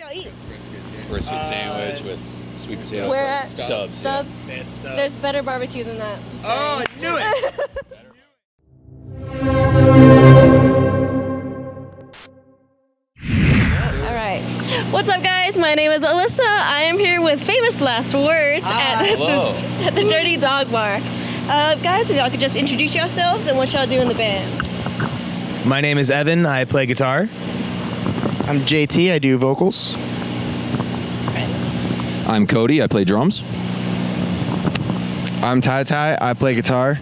y'all eat? Brisket sandwich with sweet potato. Where at? Stubbs. Stubbs? Yeah. Stubbs. There's better barbecue than that. Just saying. Oh, I knew it! All right. What's up, guys? My name is Alyssa. I am here with Famous Last Words at the Dirty Dog Bar. Guys, if y'all could just introduce yourselves and what y'all do in the band. My name is Evan. I play guitar. I'm JT. I do vocals. I'm Cody. I play drums. I'm Tai Tai. I play guitar.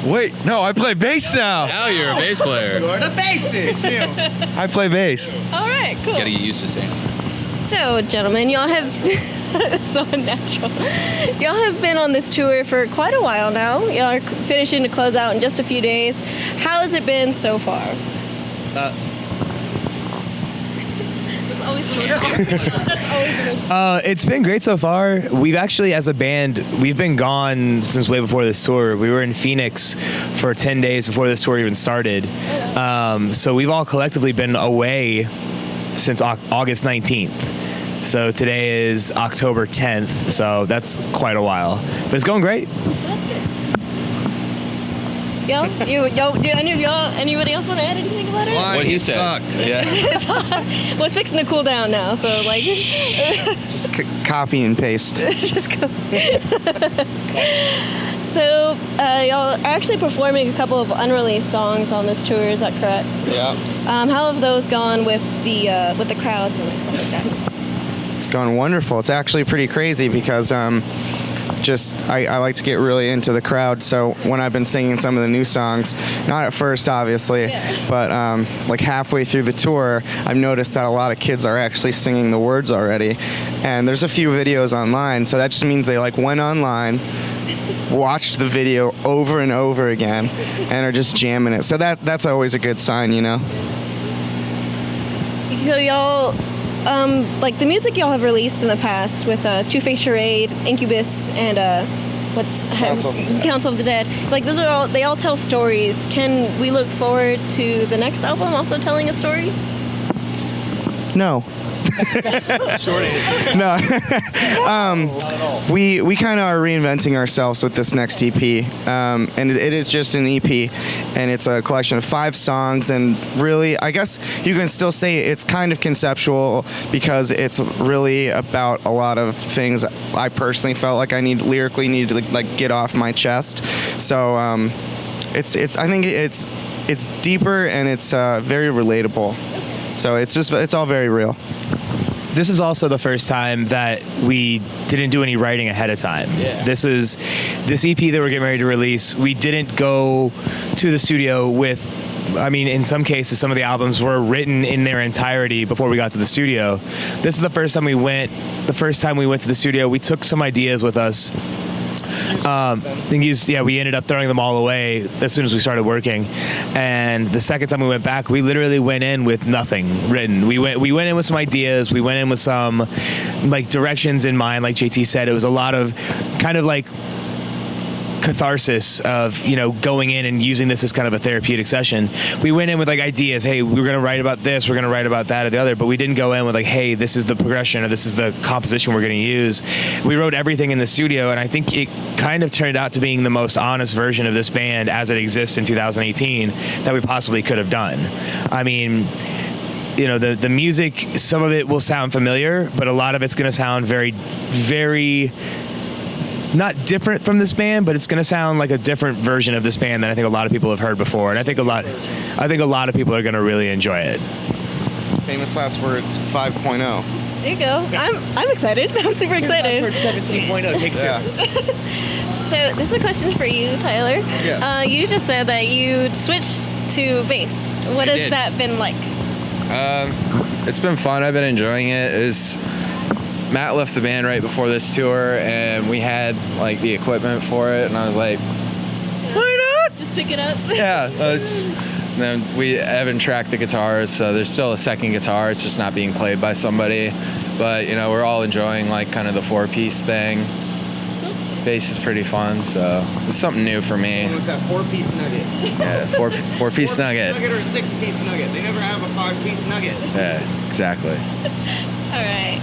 Wait, no, I play bass now. Now you're a bass player. The basics. I play bass. All right, cool. Gotta get used to saying it. So, gentlemen, y'all have so unnatural. Y'all have been on this tour for quite a while now. Y'all are finishing to close out in just a few days. How has it been so far? That's always the most It's been great so far. We've actually, as a band, we've been gone since way before this tour. We were in Phoenix for 10 days before this tour even started. So we've all collectively been away since August 19th. So today is October 10th, so that's quite a while. But it's going great. That's good. Do anybody else want to add anything about it? What he said. Sucked. Yeah. Well, it's fixing to cool down now, so like, Just copy and paste. just go. So, y'all are actually performing a couple of unreleased songs on this tour. Is that correct? Yeah. How have those gone with the crowds and like stuff like that? It's gone wonderful. It's actually pretty crazy because I like to get really into the crowd. So when I've been singing some of the new songs, not at first obviously, but like halfway through the tour, I've noticed that a lot of kids are actually singing the words already. And there's a few videos online, so that just means they like went online, watched the video over and over again, and are just jamming it. So that's always a good sign, you know. So y'all, like the music y'all have released in the past with Two-Face Charade, Incubus, and Council of the Dead. Like they all tell stories. Can we look forward to the next album also telling a story? No. Short answer. No. We kind of are reinventing ourselves with this next EP, and it is just an EP, and it's a collection of 5 songs, and really, I guess you can still say it's kind of conceptual because it's really about a lot of things I personally felt like I lyrically needed to like get off my chest. So I think it's deeper and it's very relatable. So it's all very real. This is also the first time that we didn't do any writing ahead of time. Yeah. This EP that we're getting ready to release, we didn't go to the studio with, I mean, in some cases, some of the albums were written in their entirety before we got to the studio. This is the first time we went to the studio. We took some ideas with us. We ended up throwing them all away as soon as we started working. And the second time we went back, we literally went in with nothing written. We went in with some ideas. We went in with some like directions in mind. Like JT said, it was a lot of kind of like catharsis of, you know, going in and using this as kind of a therapeutic session. We went in with like ideas. Hey, we're going to write about this. We're going to write about that or the other. But we didn't go in with like, hey, this is the progression or this is the composition we're going to use. We wrote everything in the studio, and I think it kind of turned out to being the most honest version of this band as it exists in 2018 that we possibly could have done. I mean, you know, the music, some of it will sound familiar, but a lot of it's going to sound very, very not different from this band, but it's going to sound like a different version of this band than I think a lot of people have heard before. And I think a lot of people are going to really enjoy it. Famous Last Words 5.0. There you go. I'm excited. I'm super excited. Last Word 17.0, take 2. Yeah. So this is a question for you, Tyler. Yeah. You just said that you switched to bass. What has that been like? It's been fun. I've been enjoying it. Matt left the band right before this tour, and we had like the equipment for it, and I was like, why not? Just pick it up. Yeah. Then Evan tracked the guitars, so there's still a second guitar. It's just not being played by somebody. But you know, we're all enjoying like kind of the 4-piece thing. Bass is pretty fun, so it's something new for me. With that 4-piece nugget. Yeah, four-piece nugget. Nugget or a 6-piece nugget. They never have a 5-piece nugget. Yeah, exactly. All right.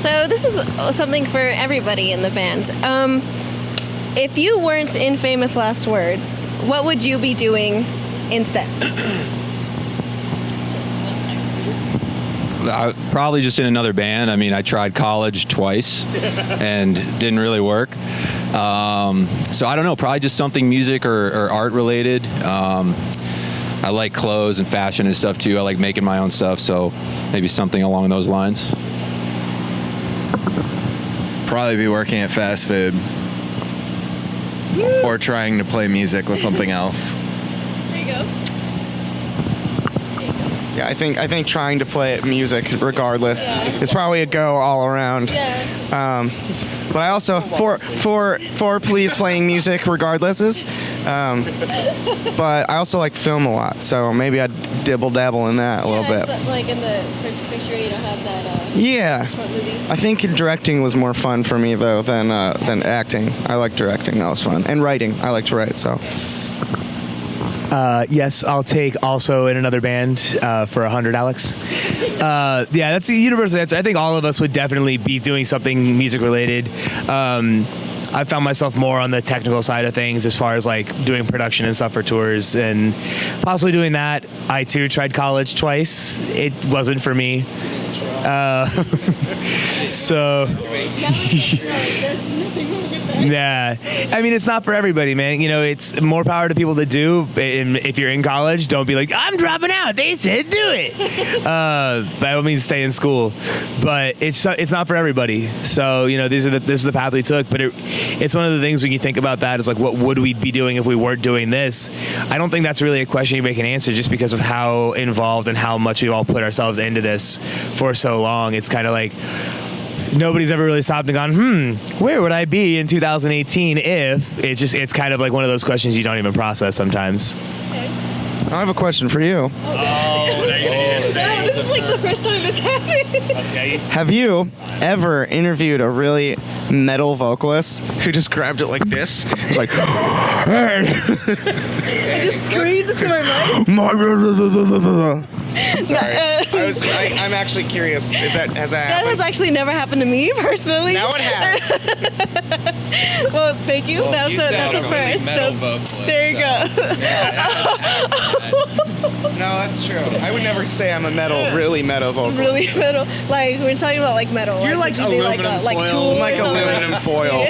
So this is something for everybody in the band. If you weren't in Famous Last Words, what would you be doing instead? Probably just in another band. I mean, I tried college twice and didn't really work. So I don't know, probably just something music or art related. I like clothes and fashion and stuff too. I like making my own stuff, so maybe something along those lines. Probably be working at fast food or trying to play music with something else. There you go. Yeah, I think trying to play music regardless is probably a go all around. Yeah. But I also for please playing music regardless is. But I also like film a lot, so maybe I'd dibble dabble in that a little bit. So, like in the to make sure you don't have that Yeah. short movie. I think directing was more fun for me though than acting. I like directing; that was fun, and writing. I like to write, so. Yes, I'll take also in another band for 100, Alex. Yeah, that's the universal answer. I think all of us would definitely be doing something music related. I found myself more on the technical side of things as far as like doing production and stuff for tours and possibly doing that. I too tried college twice. It wasn't for me. So yeah, I mean, it's not for everybody, man. You know, it's more power to people that do. And if you're in college, don't be like, I'm dropping out. They said do it. By all means, stay in school. But it's not for everybody. So, you know, this is the path we took. But it's one of the things when you think about that is like, what would we be doing if we weren't doing this? I don't think that's really a question anybody can answer just because of how involved and how much we've all put ourselves into this for so long. It's kind of like, nobody's ever really stopped and gone, where would I be in 2018 if it's kind of like one of those questions you don't even process sometimes. I have a question for you. This is like the first time this happened. Have you ever interviewed a really metal vocalist who just grabbed it like this? It was like, I just screamed into my mic. Sorry. I'm actually curious. Has that That happened? has actually never happened to me personally. Now it has. Well, thank you. That's a first. There you go. No, that's true. I would never say I'm a really metal vocalist. Really metal. Like we're talking about like metal. You're like would you be aluminum like foil. Tool I'm like or something? aluminum foil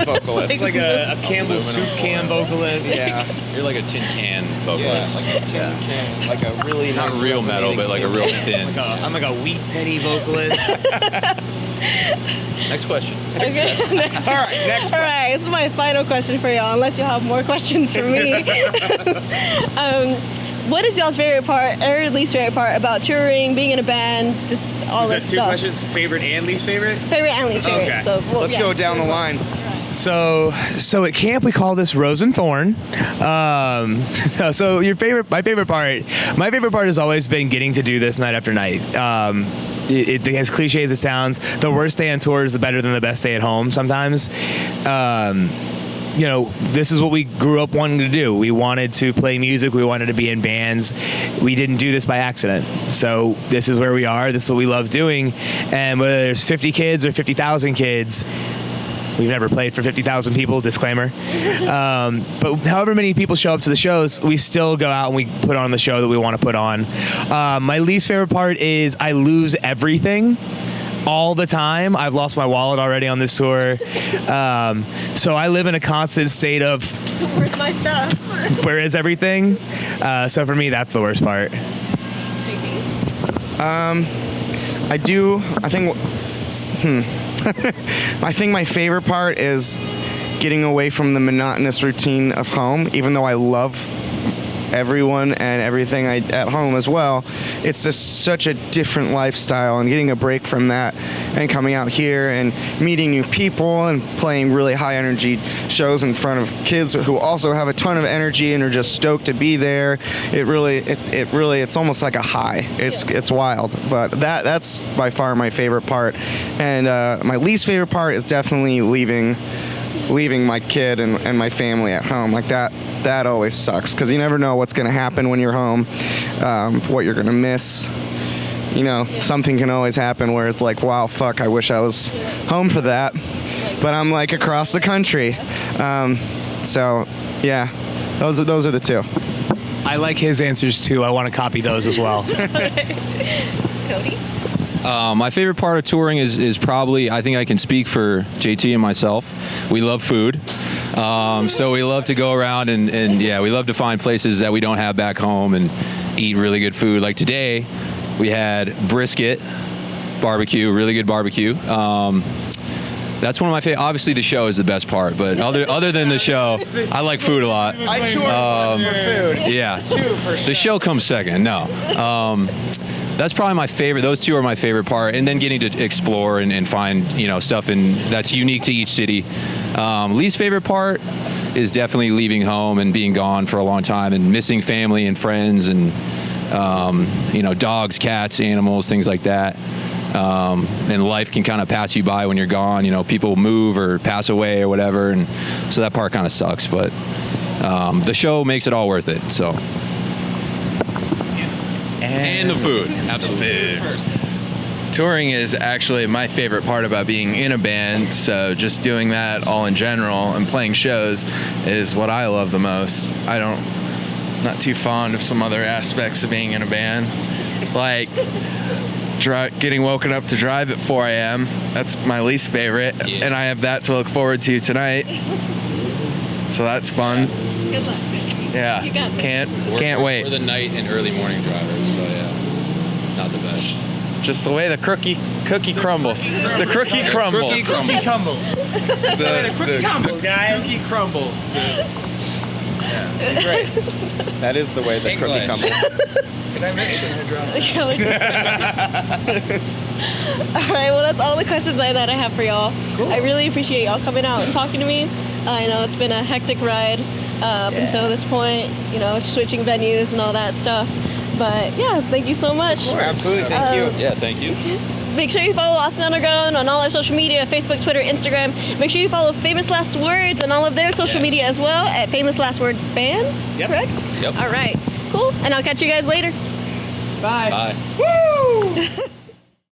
vocalist. It's like a Campbell soup can vocalist. Yeah. You're like a tin can vocalist. Like a tin can. Like a really Not nice real metal, resonating but like a tin real can. thin. I'm like a wheat penny vocalist. Next question. Okay. All right, next All right, this is my final question for y'all, unless you have more questions for me. What is y'all's favorite part or least favorite part about touring, being in a band, just all this stuff? Questions, favorite and least favorite? Favorite and least favorite. Okay. So Let's go down the line. So at camp we call this Rose and Thorn. So my favorite part has always been getting to do this night after night. It as cliche as it sounds, the worst day on tour is better than the best day at home sometimes. You know, this is what we grew up wanting to do. We wanted to play music. We wanted to be in bands. We didn't do this by accident. So this is where we are. This is what we love doing. And whether there's 50 kids or 50,000 kids, we've never played for 50,000 people, disclaimer. But however many people show up to the shows, we still go out and we put on the show that we want to put on. My least favorite part is I lose everything all the time. I've lost my wallet already on this tour. So I live in a constant state of, Where's my stuff? where is everything? So for me, that's the worst part. I think my favorite part is getting away from the monotonous routine of home, even though I love everyone and everything at home as well. It's just such a different lifestyle, and getting a break from that and coming out here and meeting new people and playing really high energy shows in front of kids who also have a ton of energy and are just stoked to be there. It's almost like a high. It's wild, but that's by far my favorite part. And my least favorite part is definitely leaving my kid and my family at home. Like that always sucks, because you never know what's going to happen when you're home, what you're going to miss. you know, something can always happen where it's like, wow, fuck, I wish I was home for that. But I'm like across the country. So yeah, those are the two. I like his answers too. I want to copy those as well. Cody? My favorite part of touring is probably, I think I can speak for JT and myself. We love food. So we love to go around and yeah, we love to find places that we don't have back home and eat really good food. Like today, we had brisket barbecue, really good barbecue. That's one of my favorite. Obviously, the show is the best part, but other than the show, I like food a lot. I tour for food. Yeah, Two for the show comes second. No, that's probably my favorite. Those two are my favorite part, and then getting to explore and find stuff that's unique to each city. Least favorite part is definitely leaving home and being gone for a long time and missing family and friends and dogs, cats, animals, things like that. And life can kind of pass you by when you're gone. People move or pass away or whatever, and so that part kind of sucks. But the show makes it all worth it. So, and the food, absolutely. Touring is actually my favorite part about being in a band. So just doing that all in general and playing shows is what I love the most. Not too fond of some other aspects of being in a band, like getting woken up to drive at 4 a.m. That's my least favorite, and I have that to look forward to tonight. So that's fun. Good luck. Yeah, You got this. can't wait. We're the night and early morning drivers, so yeah, it's not the best. Just the way the cookie crumbles. The cookie crumbles. Cookie crumbles. The Cookie crumbles, guys. cookie crumbles. Yeah, great. That is the way the cookie crumbles. Can I mention All right, well, that's all the questions that I have for y'all. Cool. I really appreciate y'all coming out and talking to me. I know it's been a hectic ride up until this point, switching venues and all that stuff. But yeah, thank you so much. Sure, absolutely, thank you. Yeah, thank you. Make sure you follow Austin Underground on all our social media, Facebook, Twitter, Instagram. Make sure you follow Famous Last Words on all of their social media as well at Famous Last Words Band, correct? Yep. All right, cool. And I'll catch you guys later. Bye. Bye. Woo!